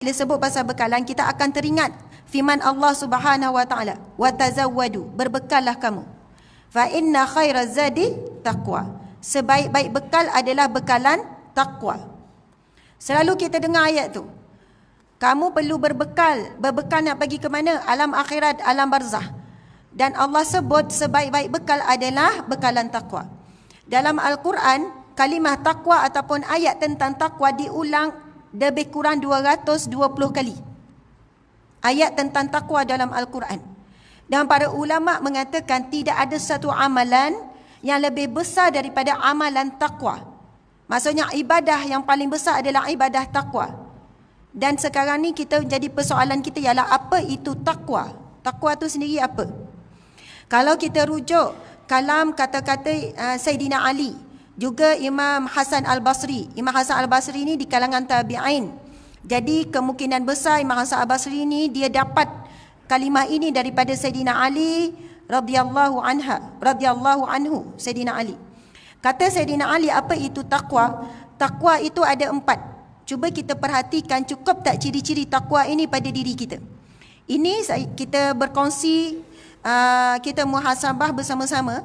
Bila sebut pasal bekalan, kita akan teringat firman Allah Subhanahu wa taala, "Wa tazawwadu", berbekallah kamu. Fa inna khairaz zadi taqwa. Sebaik-baik bekal adalah bekalan takwa. Selalu kita dengar ayat tu. Kamu perlu berbekal. Berbekal nak pergi ke mana? Alam akhirat, alam barzah. Dan Allah sebut sebaik-baik bekal adalah bekalan takwa. Dalam Al-Quran, kalimah takwa ataupun ayat tentang takwa diulang lebih kurang 220 kali. Ayat tentang takwa dalam Al-Quran. Dan para ulama mengatakan tidak ada satu amalan yang lebih besar daripada amalan takwa. Maksudnya ibadah yang paling besar adalah ibadah takwa. Dan sekarang ni kita jadi persoalan kita ialah apa itu takwa? Takwa tu sendiri apa? Kalau kita rujuk kalam kata-kata Sayyidina Ali, juga Imam Hasan Al-Basri. Imam Hasan Al-Basri ni di kalangan tabi'in. Jadi kemungkinan besar Imam Hasan Al-Basri ni dia dapat kalimah ini daripada Sayyidina Ali radhiyallahu anhu, Sayyidina Ali. Kata Sayyidina Ali, apa itu takwa? Takwa itu ada 4. Cuba kita perhatikan cukup tak ciri-ciri takwa ini pada diri kita. Ini kita berkongsi, kita muhasabah bersama-sama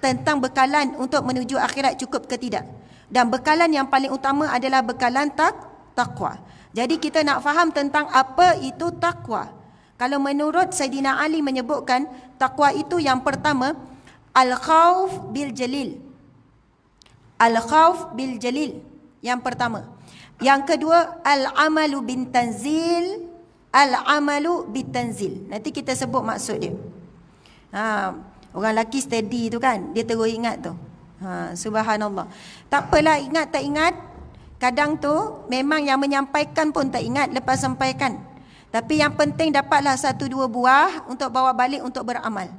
tentang bekalan untuk menuju akhirat cukup ke tidak. Dan bekalan yang paling utama adalah bekalan takwa. Jadi kita nak faham tentang apa itu takwa. Kalau menurut Sayyidina Ali menyebutkan, takwa itu yang pertama, al-khawf bil jalil. Al-khawf bil jalil, yang pertama. Yang kedua, al-amalu bin tanzil. Al-amalu bin tanzil. Nanti kita sebut maksud dia. Orang lelaki steady tu kan, dia terus ingat tu. Subhanallah. Tak apalah ingat tak ingat. Kadang tu memang yang menyampaikan pun tak ingat lepas sampaikan. Tapi yang penting dapatlah 1-2 buah untuk bawa balik untuk beramal.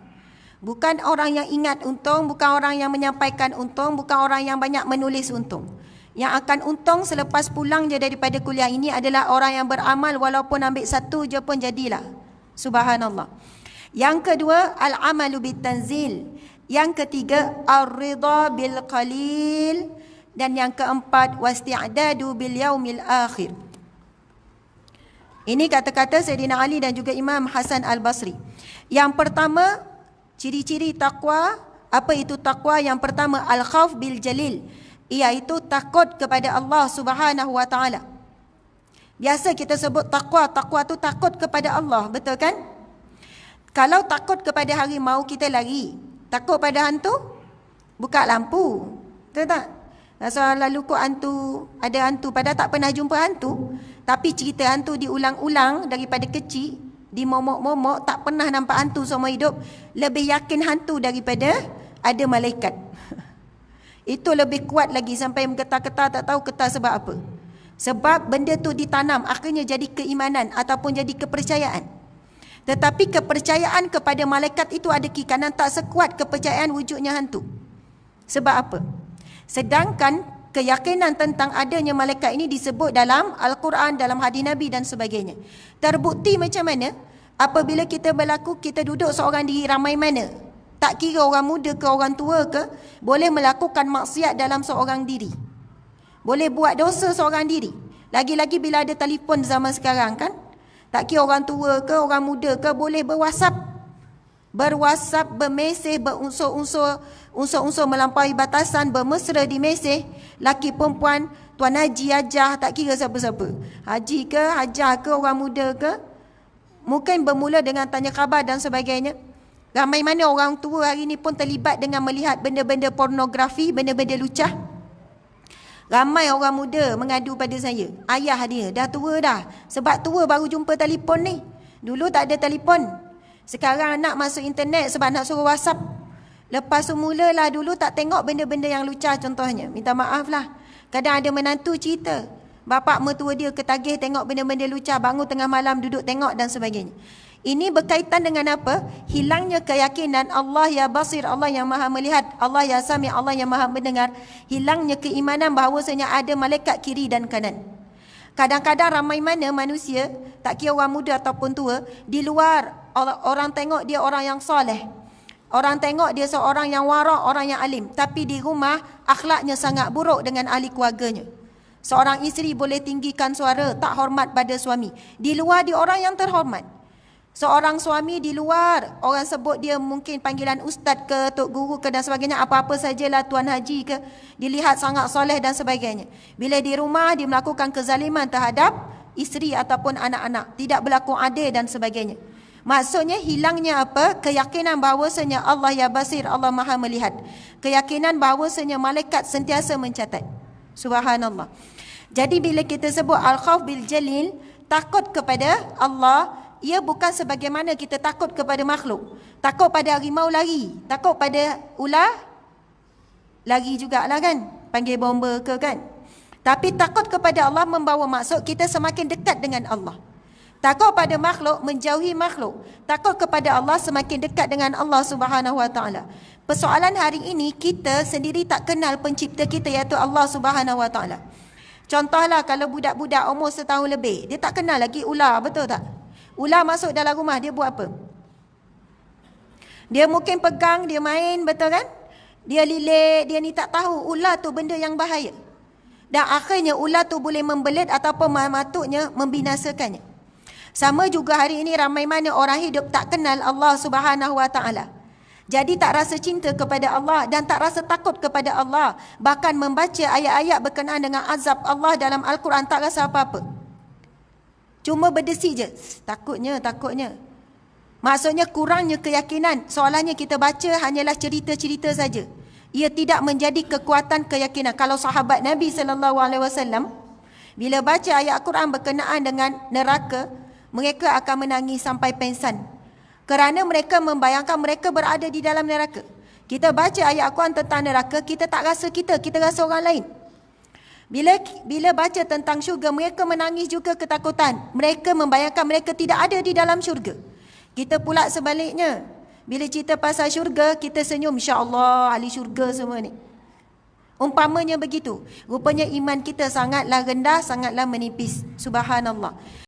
Bukan orang yang ingat untung, bukan orang yang menyampaikan untung, bukan orang yang banyak menulis untung. Yang akan untung selepas pulang je daripada kuliah ini adalah orang yang beramal, walaupun ambil 1 je pun jadilah. Subhanallah. Yang kedua, al-amalu bitanzil. Yang ketiga, ar-ridha bil qalil. Dan yang keempat, wasti'dadu bil yaumil akhir. Ini kata-kata Sayyidina Ali dan juga Imam Hasan Al-Basri. Yang pertama, ciri-ciri takwa. Apa itu takwa? Yang pertama, al-khawf bil jalil, iaitu takut kepada Allah Subhanahu wa taala. Biasa kita sebut takwa, takwa tu takut kepada Allah, betul kan? Kalau takut kepada harimau, kita lari. Takut pada hantu, buka lampu. Betul tak? Masa lalu kok hantu, ada hantu, padahal tak pernah jumpa hantu. Tapi cerita hantu diulang-ulang daripada kecil, dimomok-momok, tak pernah nampak hantu seumur hidup. Lebih yakin hantu daripada ada malaikat. Itu lebih kuat lagi, sampai menggetar-getar, tak tahu getar sebab apa. Sebab benda tu ditanam, akhirnya jadi keimanan ataupun jadi kepercayaan. Tetapi kepercayaan kepada malaikat itu ada kiri kanan, tak sekuat kepercayaan wujudnya hantu. Sebab apa? Sedangkan keyakinan tentang adanya malaikat ini disebut dalam Al-Quran, dalam hadis Nabi dan sebagainya. Terbukti macam mana? Apabila kita berlaku, kita duduk seorang diri ramai mana, tak kira orang muda ke orang tua ke, boleh melakukan maksiat dalam seorang diri. Boleh buat dosa seorang diri. Lagi-lagi bila ada telefon zaman sekarang kan, tak kira orang tua ke, orang muda ke, boleh berwhatsapp, bermesej, berunsur-unsur melampaui batasan, bermesra di mesej, laki perempuan, tuan haji, hajah, tak kira siapa-siapa. Haji ke, hajah ke, orang muda ke. Mungkin bermula dengan tanya khabar dan sebagainya. Ramai mana orang tua hari ini pun terlibat dengan melihat benda-benda pornografi, benda-benda lucah. Ramai orang muda mengadu pada saya, ayah dia dah tua dah. Sebab tua baru jumpa telefon ni. Dulu tak ada telefon. Sekarang nak masuk internet sebab nak suruh WhatsApp. Lepas semula lah, dulu tak tengok benda-benda yang lucah contohnya. Minta maaf lah. Kadang ada menantu cerita, bapak mertua dia ketagih tengok benda-benda lucah, bangun tengah malam duduk tengok dan sebagainya. Ini berkaitan dengan apa? Hilangnya keyakinan Allah ya basir, Allah yang maha melihat, Allah ya sami, Allah yang maha mendengar. Hilangnya keimanan bahawasanya ada malaikat kiri dan kanan. Kadang-kadang ramai mana manusia, tak kira orang muda ataupun tua, di luar orang tengok dia orang yang soleh, orang tengok dia seorang yang warak, orang yang alim, tapi di rumah akhlaknya sangat buruk dengan ahli keluarganya. Seorang isteri boleh tinggikan suara, tak hormat pada suami. Di luar dia orang yang terhormat. Seorang suami di luar, orang sebut dia mungkin panggilan ustaz ke, tok guru ke dan sebagainya, apa-apa sajalah, tuan haji ke, dilihat sangat soleh dan sebagainya. Bila di rumah dia melakukan kezaliman terhadap isteri ataupun anak-anak, tidak berlaku adil dan sebagainya. Maksudnya hilangnya apa? Keyakinan bahawasanya Allah ya basir, Allah maha melihat. Keyakinan bahawasanya malaikat sentiasa mencatat. Subhanallah. Jadi bila kita sebut al-khauf bil jalil, takut kepada Allah, ia bukan sebagaimana kita takut kepada makhluk. Takut pada harimau lari, takut pada ular lari jugalah kan, panggil bomba ke kan. Tapi takut kepada Allah membawa maksud kita semakin dekat dengan Allah. Takut pada makhluk, menjauhi makhluk. Takut kepada Allah, semakin dekat dengan Allah Subhanahu Wa Taala. Persoalan hari ini, kita sendiri tak kenal pencipta kita, iaitu Allah Subhanahu Wa Taala. Contohlah kalau budak-budak umur setahun lebih, dia tak kenal lagi ular, betul tak? Ular masuk dalam rumah, dia buat apa? Dia mungkin pegang, dia main, betul kan? Dia lilit, dia ni tak tahu ular tu benda yang bahaya. Dan akhirnya ular tu boleh membelit ataupun matuknya membinasakannya. Sama juga hari ini ramai mana orang hidup tak kenal Allah Subhanahu Wa Taala. Jadi tak rasa cinta kepada Allah dan tak rasa takut kepada Allah. Bahkan membaca ayat-ayat berkenaan dengan azab Allah dalam Al-Quran tak rasa apa-apa. Cuma berdesi je. Takutnya. Maksudnya kurangnya keyakinan. Soalannya kita baca hanyalah cerita-cerita saja. Ia tidak menjadi kekuatan keyakinan. Kalau sahabat Nabi SAW, bila baca ayat Al-Quran berkenaan dengan neraka, mereka akan menangis sampai pengsan. Kerana mereka membayangkan mereka berada di dalam neraka. Kita baca ayat Al-Quran tentang neraka, kita tak rasa kita rasa orang lain. Bila baca tentang syurga, mereka menangis juga ketakutan. Mereka membayangkan mereka tidak ada di dalam syurga. Kita pula sebaliknya. Bila cerita pasal syurga, kita senyum, insya-Allah ahli syurga semua ni. Umpamanya begitu. Rupanya iman kita sangatlah rendah, sangatlah menipis. Subhanallah.